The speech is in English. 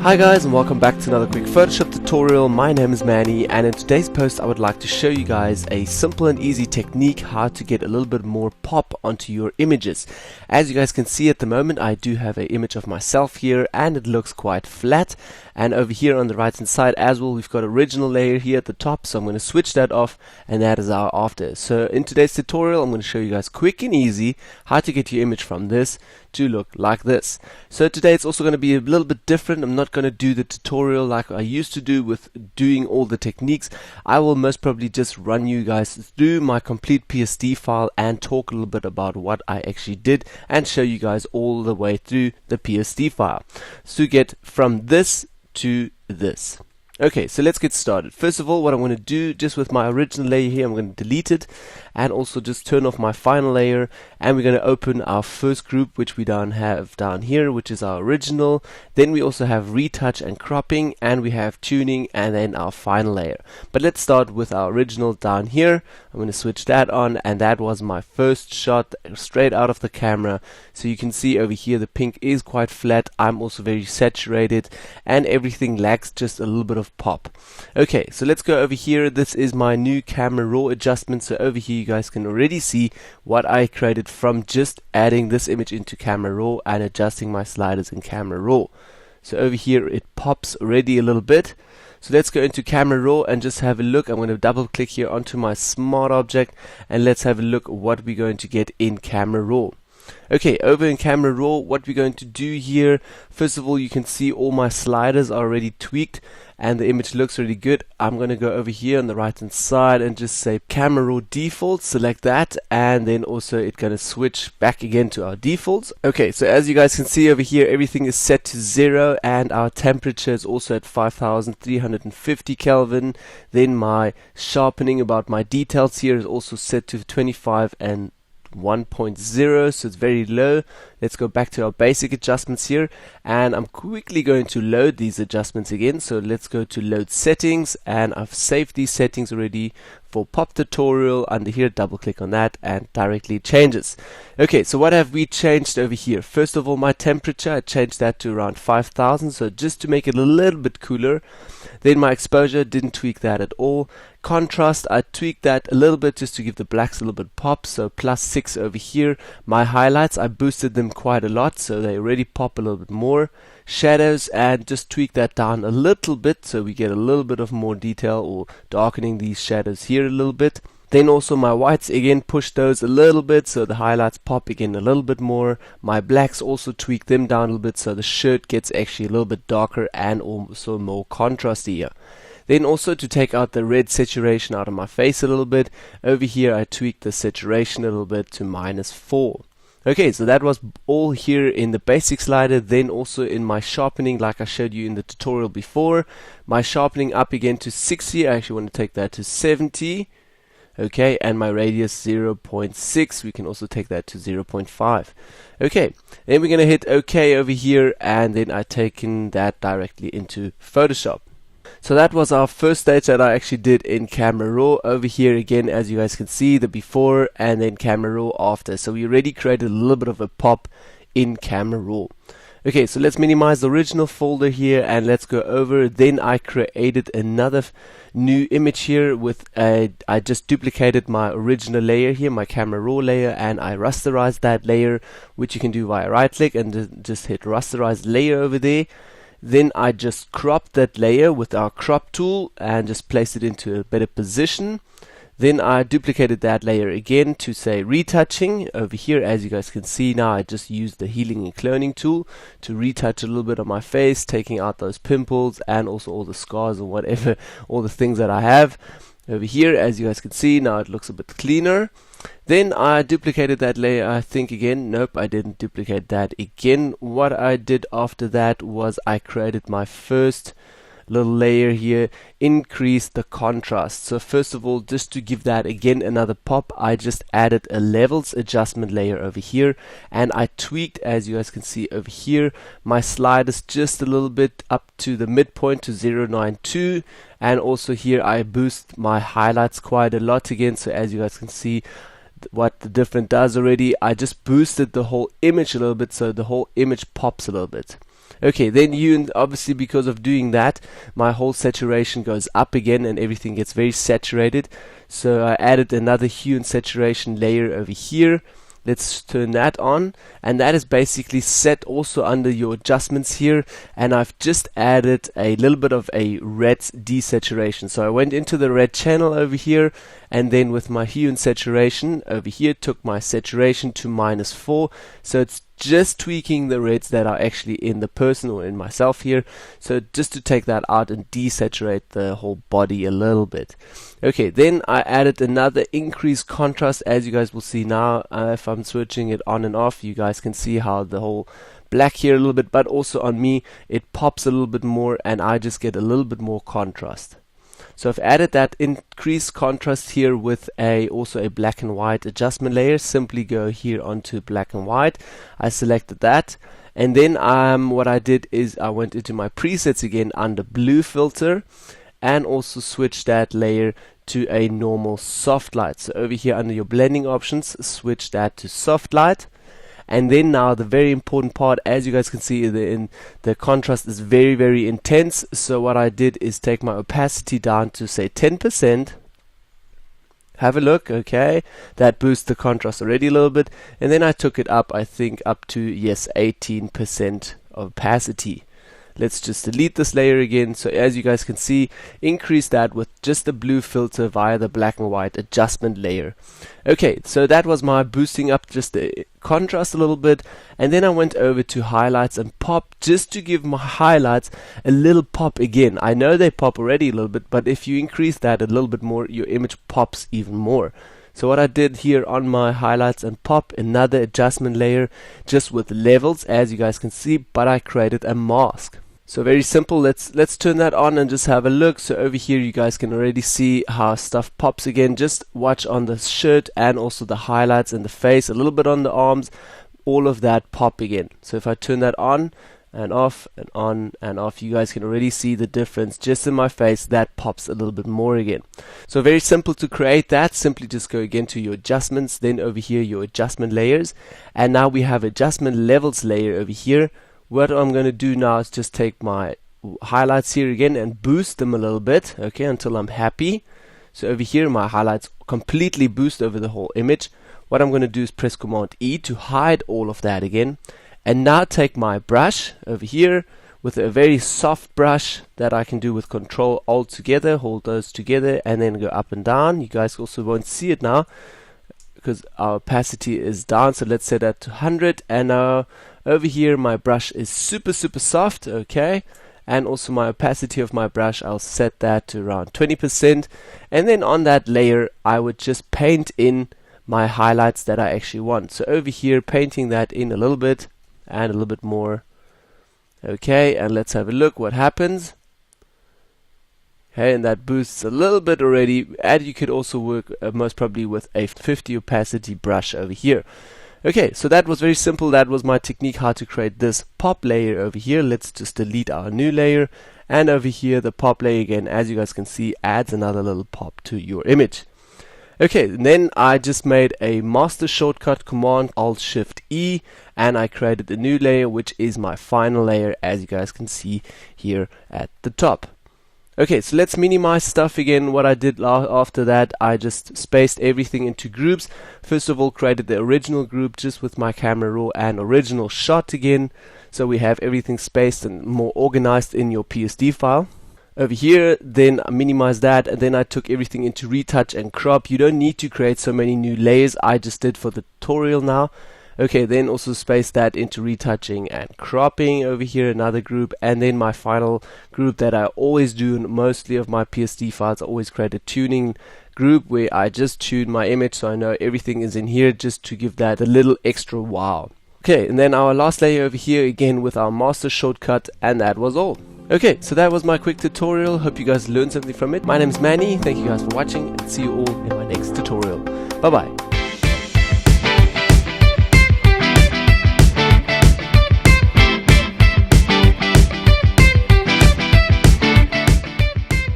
Hi guys, and welcome back to another quick Photoshop tutorial. My name is Manny, and in today's post I would like to show you guys a simple and easy technique how to get a little bit more pop onto your images. As you guys can see at the moment, I do have an image of myself here and it looks quite flat, and over here on the right hand side as well we've got original layer here at the top, so I'm going to switch that off and that is our after. So in today's tutorial I'm going to show you guys quick and easy how to get your image from this to look like this. So today it's also going to be a little bit different. I'm not going to do the tutorial like I used to do with doing all the techniques. I will most probably just run you guys through my complete PSD file and talk a little bit about what I actually did and show you guys all the way through the PSD file to get from this to this. Okay, so let's get started. First of all, what I'm going to do just with my original layer here, I'm going to delete it and also just turn off my final layer, and we're going to open our first group, which we have down here, which is our original. Then we also have retouch and cropping, and we have tuning, and then our final layer. But let's start with our original down here. I'm going to switch that on, and that was my first shot straight out of the camera. So you can see over here the pink is quite flat. I'm also very saturated and everything lacks just a little bit of pop. Okay, so let's go over here. This is my new camera raw adjustment. So over here you guys can already see what I created from just adding this image into camera raw and adjusting my sliders in camera raw. So over here it pops already a little bit. So let's go into camera raw and just have a look. I'm going to double click here onto my smart object and let's have a look what we're going to get in camera raw. Okay, over in camera raw, what we're going to do here, first of all you can see all my sliders are already tweaked and the image looks really good. I'm going to go over here on the right hand side and just say camera raw default, select that, and then also it's going to switch back again to our defaults. Okay, so as you guys can see over here everything is set to 0 and our temperature is also at 5350 Kelvin. Then my sharpening about my details here is also set to 25 and 1.0, so it's very low. Let's go back to our basic adjustments here, and I'm quickly going to load these adjustments again. So let's go to load settings, and I've saved these settings already for pop tutorial. Under here double click on that and directly changes. Okay, so what have we changed over here? First of all, my temperature, I changed that to around 5000, so just to make it a little bit cooler. Then my exposure, didn't tweak that at all. Contrast, I tweaked that a little bit just to give the blacks a little bit pop, so +6 over here. My highlights, I boosted them quite a lot, so they already pop a little bit more. Shadows, and just tweak that down a little bit so we get a little bit of more detail, or darkening these shadows here a little bit. Then also my whites, again push those a little bit so the highlights pop again a little bit more. My blacks, also tweak them down a little bit so the shirt gets actually a little bit darker and also more contrasty here. Then also to take out the red saturation out of my face a little bit, over here I tweaked the saturation a little bit to -4. Okay, so that was all here in the basic slider. Then also in my sharpening, like I showed you in the tutorial before, my sharpening up again to 60. I actually want to take that to 70. Okay, and my radius 0.6, we can also take that to 0.5. Okay, then we're going to hit OK over here, and then I've taken that directly into Photoshop. So that was our first stage that I actually did in camera raw. Over here again, as you guys can see, the before and then camera raw after. So we already created a little bit of a pop in camera raw. Okay, so let's minimize the original folder here and let's go over. Then I created another new image here with I just duplicated my original layer here, my camera raw layer, and I rasterized that layer, which you can do via right click and just hit rasterize layer over there. Then I just cropped that layer with our crop tool and just placed it into a better position. Then I duplicated that layer again to say retouching. Over here, as you guys can see now, I just used the healing and cloning tool to retouch a little bit on my face, taking out those pimples and also all the scars or whatever, all the things that I have. Over here, as you guys can see, now it looks a bit cleaner. Then I duplicated that layer, I think again. Nope, I didn't duplicate that again. What I did after that was I created my first little layer here, increase the contrast. So first of all, just to give that again another pop, I just added a levels adjustment layer over here, and I tweaked, as you guys can see over here, my sliders just a little bit up to the midpoint to 0.92, and also here I boost my highlights quite a lot again. So as you guys can see what the difference does already, I just boosted the whole image a little bit so the whole image pops a little bit. Okay, then and obviously because of doing that, my whole saturation goes up again and everything gets very saturated. So I added another hue and saturation layer over here. Let's turn that on, and that is basically set also under your adjustments here, and I've just added a little bit of a red desaturation. So I went into the red channel over here, and then with my hue and saturation over here took my saturation to -4, so it's just tweaking the reds that are actually in the person or in myself here, so just to take that out and desaturate the whole body a little bit. Okay, then I added another increased contrast, as you guys will see now. If I'm switching it on and off, you guys can see how the whole black here a little bit, but also on me it pops a little bit more and I just get a little bit more contrast. So I've added that increased contrast here with also a black and white adjustment layer. Simply go here onto black and white. I selected that, and then what I did is I went into my presets again under blue filter and also switched that layer to a normal soft light. So over here under your blending options, switch that to soft light. And then now the very important part, as you guys can see, the contrast is very, very intense. So what I did is take my opacity down to say 10%. Have a look, okay, that boosts the contrast already a little bit. And then I took it up, I think up to, yes, 18% opacity. Let's just delete this layer again. So as you guys can see, increase that with just the blue filter via the black and white adjustment layer. Okay, so that was my boosting up just the contrast a little bit, and then I went over to highlights and pop just to give my highlights a little pop again. I know they pop already a little bit, but if you increase that a little bit more, your image pops even more. So what I did here on my highlights and pop, another adjustment layer just with levels, as you guys can see, but I created a mask. So very simple. Let's turn that on and just have a look. So over here you guys can already see how stuff pops again. Just watch on the shirt and also the highlights and the face, a little bit on the arms, all of that pop again. So if I turn that on and off and on and off, you guys can already see the difference just in my face. That pops a little bit more again. So very simple to create that. Simply just go again to your adjustments, then over here your adjustment layers, and now we have adjustment levels layer over here. What I'm going to do now is just take my highlights here again and boost them a little bit, okay, until I'm happy. So over here my highlights completely boost over the whole image. What I'm going to do is press Command E to hide all of that again, and now take my brush over here with a very soft brush that I can do with Control Alt together, hold those together and then go up and down. You guys also won't see it now because our opacity is down, so let's set that to 100, and now over here my brush is super soft, okay, and also my opacity of my brush, I'll set that to around 20%, and then on that layer I would just paint in my highlights that I actually want. So over here painting that in a little bit and a little bit more, okay, and let's have a look what happens. Okay, and that boosts a little bit already, and you could also work most probably with a 50 opacity brush over here. Okay, so that was very simple. That was my technique how to create this pop layer over here. Let's just delete our new layer, and over here the pop layer again, as you guys can see, adds another little pop to your image. Okay, and then I just made a master shortcut, Command Alt Shift E, and I created a new layer which is my final layer, as you guys can see here at the top. Okay, so let's minimize stuff again. What I did after that, I just spaced everything into groups. First of all, created the original group just with my camera raw and original shot again. So we have everything spaced and more organized in your PSD file. Over here, then I minimize that, and then I took everything into retouch and crop. You don't need to create so many new layers. I just did for the tutorial now. Okay, then also space that into retouching and cropping over here, another group, and then my final group that I always do in mostly of my PSD files. I always create a tuning group where I just tune my image so I know everything is in here, just to give that a little extra wow. Okay, and then our last layer over here again with our master shortcut, and that was all. Okay, so that was my quick tutorial. Hope you guys learned something from it. My name is Manny. Thank you guys for watching, and see you all in my next tutorial. Bye bye.